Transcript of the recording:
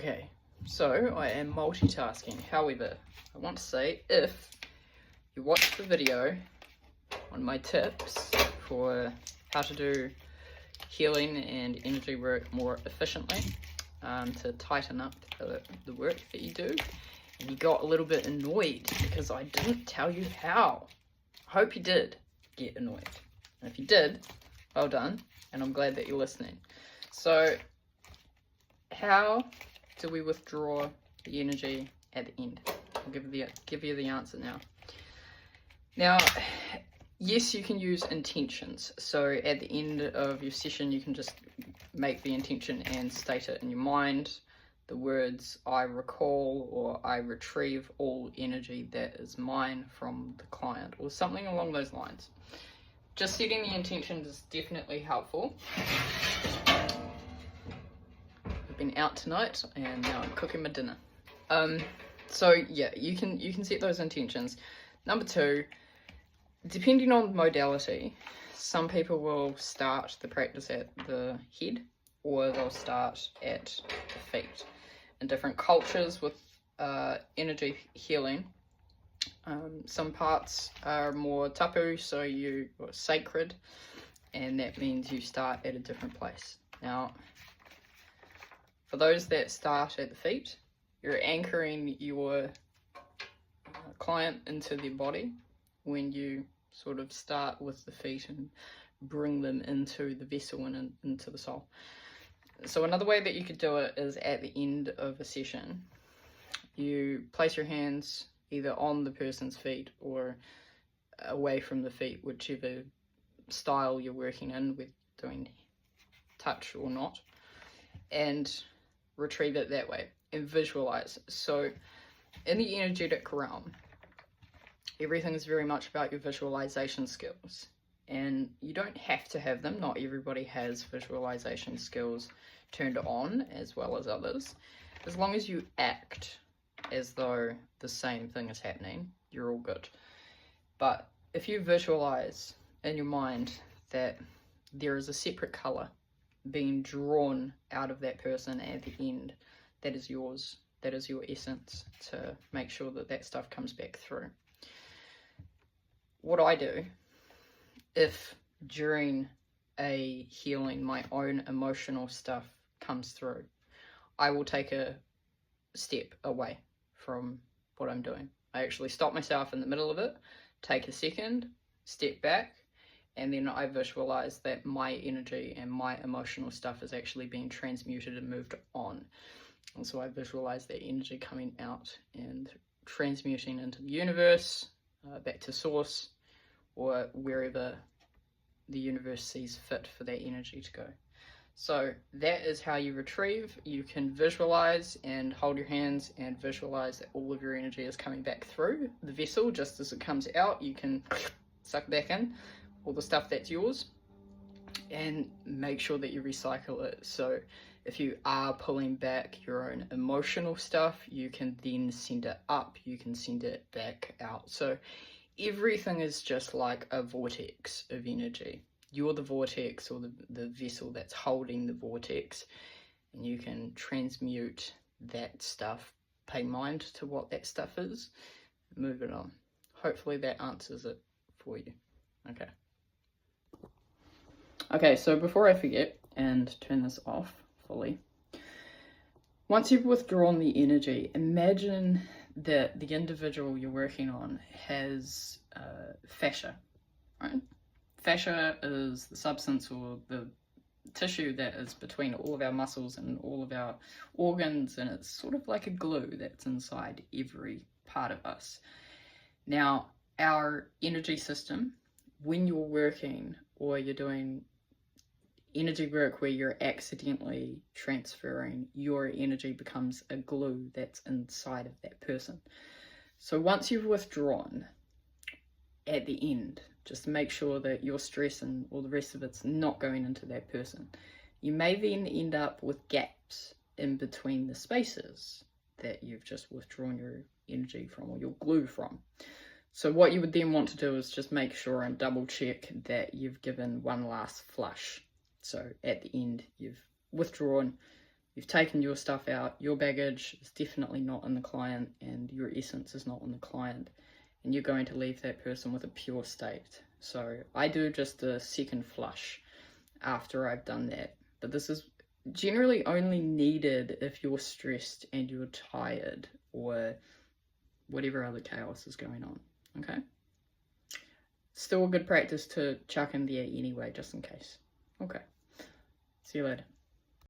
Okay, so I am multitasking. However, I want to say if you watch the video on my tips for how to do healing and energy work more efficiently, to tighten up the work that you do, and you got a little bit annoyed because I didn't tell you how. I hope you did get annoyed. And if you did, well done, and I'm glad that you're listening. So, how do we withdraw the energy at the end? I'll give you the answer now. Now, yes, you can use intentions. So at the end of your session, you can just make the intention and state it in your mind. The words, I recall or I retrieve all energy that is mine from the client, or something along those lines. Just setting the intention is definitely helpful. I've been out tonight and now I'm cooking my dinner. So yeah, you can set those intentions. Number two, depending on modality, some people will start the practice at the head or they'll start at the feet. In different cultures with energy healing, some parts are more tapu, so or sacred, and that means you start at a different place. Now, for those that start at the feet, you're anchoring your client into their body when you sort of start with the feet and bring them into the vessel and into the soul. So another way that you could do it is at the end of a session, you place your hands either on the person's feet or away from the feet, whichever style you're working in, with doing touch or not, and retrieve it that way and visualize. So in the energetic realm, everything is very much about your visualization skills, and you don't have to have them. Not everybody has visualization skills turned on as well as others. As long as you act as though the same thing is happening, you're all good. But if you visualize in your mind that there is a separate color being drawn out of that person at the end, that is yours, that is your essence, to make sure that that stuff comes back through. What I do, if during a healing my own emotional stuff comes through, I will take a step away from what I'm doing. I actually stop myself in the middle of it, take a second, step back, and then I visualize that my energy and my emotional stuff is actually being transmuted and moved on. And so I visualize that energy coming out and transmuting into the universe, back to source, or wherever the universe sees fit for that energy to go. So that is how you retrieve. You can visualize and hold your hands and visualize that all of your energy is coming back through the vessel. Just as it comes out, you can suck back in all the stuff that's yours and make sure that you recycle it. So if you are pulling back your own emotional stuff, you can then send it up, you can send it back out. So everything is just like a vortex of energy. You're the vortex, or the vessel that's holding the vortex, and you can transmute that stuff, pay mind to what that stuff is, move it on. Hopefully that answers it for you. Okay, so before I forget and turn this off fully, once you've withdrawn the energy, imagine that the individual you're working on has fascia, right? Fascia is the substance or the tissue that is between all of our muscles and all of our organs, and it's sort of like a glue that's inside every part of us. Now, our energy system, when you're working or you're doing energy work where you're accidentally transferring, your energy becomes a glue that's inside of that person. So once you've withdrawn, at the end, just make sure that your stress and all the rest of it's not going into that person. You may then end up with gaps in between the spaces that you've just withdrawn your energy from, or your glue from. So what you would then want to do is just make sure and double check that you've given one last flush. So at the end, you've withdrawn, You've taken your stuff out, your baggage is definitely not in the client, and your essence is not in the client, and you're going to leave that person with a pure state. So I do just a second flush after I've done that, but this is generally only needed if you're stressed and you're tired or whatever other chaos is going on. Okay, still a good practice to chuck in there anyway, just in case. Okay, see you later.